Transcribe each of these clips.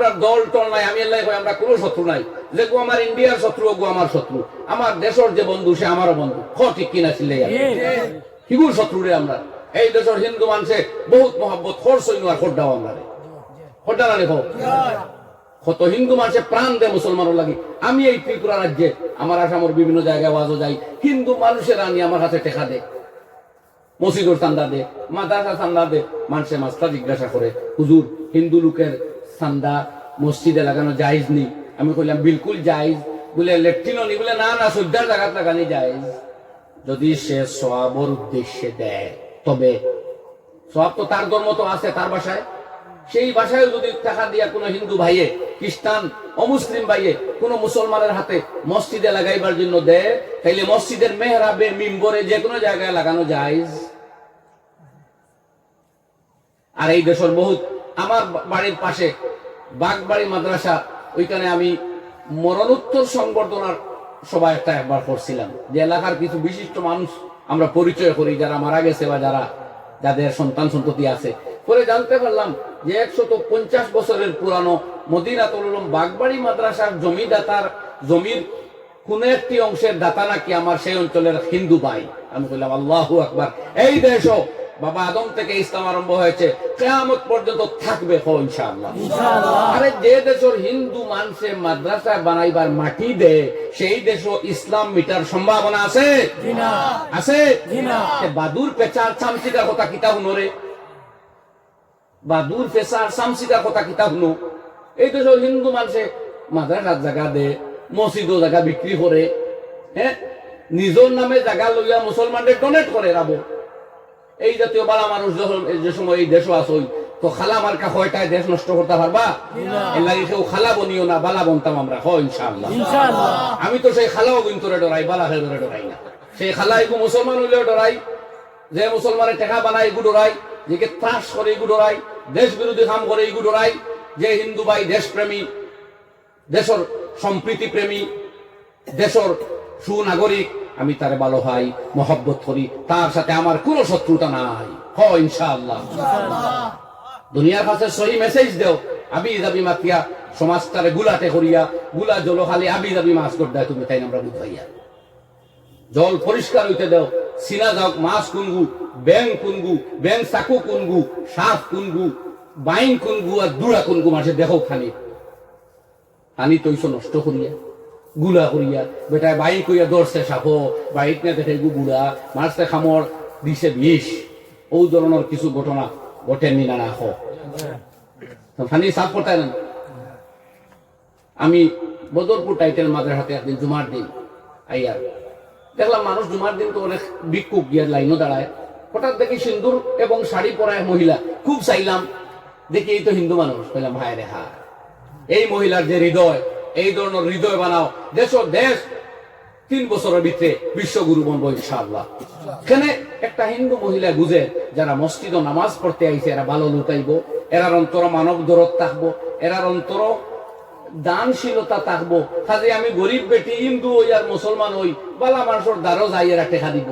আমরা দল টল নাই, আমি এলাই কই আমরা কোনো শত্রু নাই। যে গো আমার ইন্ডিয়ার শত্রু, গো আমার শত্রু, আমার দেশের যে বন্ধু সে আমারও বন্ধু। ঠিক কিনা ছিল হিগুর শত্রু রে আমরা। এই দেশের হিন্দু মানুষে বহুত মহব্বত খোর সৈন্য আর খোরটাও আমরা রে খোরটা না রেখো কত হিন্দু মানুষের প্রাণ দেয় মুসলমানের লাগি। আমি এই ত্রিপুরা রাজ্যে আমার আসামের বিভিন্ন জায়গায় ওয়াজও যাই, হিন্দু মানুষের আনি আমার কাছে টেকা দে, মসজিদের চান্দা দে, মাদ্রাসা চান্দা দে। মানুষে মাস্টা জিজ্ঞাসা করে হুজুর হিন্দু লোকের চান্দা মসজিদে লাগানো জায়েজ নি? আমি কইলাম বিলকুল জায়েজ। বলে লেট্রিনও নি? বলে না না, শ্রদ্ধার জায়গাত লাগানি জায়েজ, যদি সে সওয়াবের উদ্দেশ্যে দেয়। তবে সওয়াব তো তার ধর্ম তো আছে তার ভাষায়, সেই ভাষায় যদি টাকা দিয়া কোনো হিন্দু ভাইয়ে, খ্রিস্টান অমুসলিম ভাইয়ে কোনো মুসলমানের হাতে মসজিদে লাগাইবার জন্য দেয়, তাইলে মসজিদের মেহরাবে মিম্বরে যে কোনো জায়গায় লাগানো জায়েজ। আর এই দেশের বহুত, আমার বাড়ির পাশে বাগবাড়ি মাদ্রাসা, ওইখানে আমি মরণোত্তর সংবর্ধনার সভা একটা একবার করছিলাম, যে এলাকার কিছু বিশিষ্ট মানুষ আমরা পরিচয় করি যারা মারা গেছে বা যাদের সন্তান সন্ততি আছে। পরে জানতে পারলাম যে 150 বছরের পুরানো মদিনাতুল উলুম বাগবাড়ি মাদ্রাসার জমিদাতার জমির কোন একটি অংশের দাতা নাকি আমার সেই অঞ্চলের হিন্দু ভাই। আমি বললাম আল্লাহু আকবার। এই দেশও বাবা আদম থেকে ইসলাম আরম্ভ হয়েছে, কিয়ামত পর্যন্ত থাকবে ইনশাআল্লাহ। আরে যে দেশের হিন্দু মানুষে মাদ্রাসা বানাইবার মাটি দেয়, সেই দেশও ইসলাম মিটার সম্ভাবনা আছে আছে? বাদুর পেচার চামচিকার কথা কিতা হুনরে, বাদুর পেচার চামচিকার কথা কিতা হুনো? এই দেশের হিন্দু মানুষে মাদ্রাসার জায়গা দে, মসজিদও জায়গা বিক্রি করে, হ্যাঁ, নিজের নামে জায়গা লইয়া মুসলমানদের ডোনেট করে রাবো। এই জাতীয় বালা মানুষ যখন যে সময় এই দেশও আসই, তো খালা মার্কা হয়টায় দেশ নষ্ট করতে পারবা? এর লাগে কেউ খালা বনিও না, বালা বনতাম আমরা ইনশাআল্লাহ। আমি তো সেই খালাও কিন্তু ডরাই, বালা খেয়ে ডরাই না। সেই খালা এগু মুসলমান হইলেও ডরাই, যে মুসলমানের টেকা বানায় এগু ডরাই, যে ত্রাস করে এগু ডরাই, দেশ বিরোধী কাম করে এগু ডরাই। যে হিন্দু ভাই দেশপ্রেমী, দেশের সম্প্রীতি প্রেমী, দেশের সুনাগরিক, আমি তারে ভালো ভাই মহব্বত করি, তার সাথে আমার কোনো শত্রুতা নাই ইনশাআল্লাহ। দুনিয়ার কাছে সহি মেসেজ দেও, আবি যাবি মাতিয়া সমাজটারে গুলাতে করিয়া, গুলা জল খালি আবি যাবি মাছ করে দেয় তুমি, তাই আমরা বুঝাইয়া জল পরিষ্কার হইতে দেও। সিনা যাও মাছ কুনগু, ব্যাং কুনগু, ব্যাং চাকু কুনগু, সাপ কুনগু, বাইন কুনগু আর দুড়া কুনগু মাসে দেখো খানি খানি তৈছ নষ্ট করিয়া গুলা করিয়া বেটায় বাইক করিয়া দৌড়ছে সাপো, বাইক না দেখে গুলা মাছতে খামর দিছে বিষ। ও ধরনের কিছু ঘটনা ঘটেনি না না ফানি সাপ করতে না। আমি বদরপুর টাইটেল মাদ্রাসাতে একদিন জুমার দিন আইয়া দেখলাম মানুষ জুমার দিন তো অনেক ভিক্ষুক গিয়ে লাইনও দাঁড়ায়। হঠাৎ দেখি সিন্দুর এবং শাড়ি পরায় মহিলা, খুব চাইলাম, দেখি এই তো হিন্দু মানুষ। বললাম হায় রে হা, এই মহিলার যে হৃদয়, এই ধরনের হৃদয় বানাও, দেশ 3 বছরের ভিতরে বিশ্বগুরু বনবো ইনশাআল্লাহ। এখানে একটা হিন্দু মহিলা বুঝে, যারা মসজিদ ও নামাজ পড়তে আইছে এরা ভালো লুকাইব, এরার অন্তর মানব দরদ থাকবো, এরার অন্তর দানশীলতা থাকবো। কাজে আমি গরিব বেটি হিন্দু হই আর মুসলমান হই, বালা মানুষের দ্বারও যাই এরা টেকা দিব।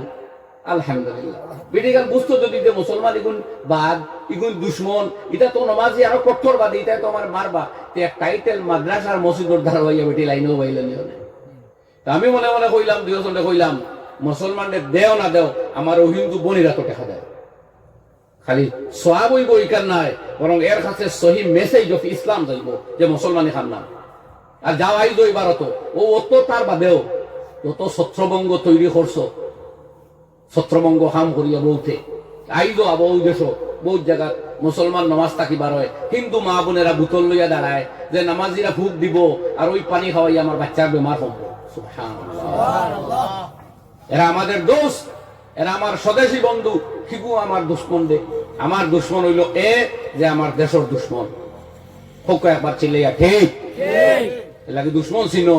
আলহামদুলিল্লাহ বেটি গান বুঝতো যদি যে মুসলমান ইগুন বাদ, ইগুন দুশ্মন, এটা তো নমাজি আরো কঠোরবাদী, এটা তো আমার মারবা। টাইটেল মাদ্রাসার মসজিদের দ্বারা হইয়া বেটি লাইনেও বাইলেন। আমি মনে মনে কইলাম, দুজনে কইলাম, মুসলমানদের দেও না দেও, আমার ও হিন্দু বনিরা তো দেখা দেয়। খালি সওয়াব হইব ইকার নাই, বরং এর কাছে সহি মেসেজ অফ ইসলাম যাইব যে মুসলমানি খান না। আর যাওয়াই দইবার তো ও অত তার বাদেও যত ছত্রভঙ্গ তৈরি করছো, ছত্রভঙ্গ হাম করিয়া বলতে আইজ আবো ওই দেশ বহুত জায়গা মুসলমান নামাজ থাকিবার হয়, হিন্দু মা বোনেরা বোতল লইয়া দাঁড়ায় যে নামাজিরা ফুক দিব আর ওই পানি খাওয়াই আমার বাচ্চার বেমার হব। এরা আমাদের দোষ, এরা আমার স্বদেশী বন্ধু, ঠিকও আমার দুশ্মন দে। আমার দুশ্মন হইল এ যে আমার দেশের দুশ্মন হোক একবার চিল্লাইয়া ঠিক লাগে দুশ্মন ছিল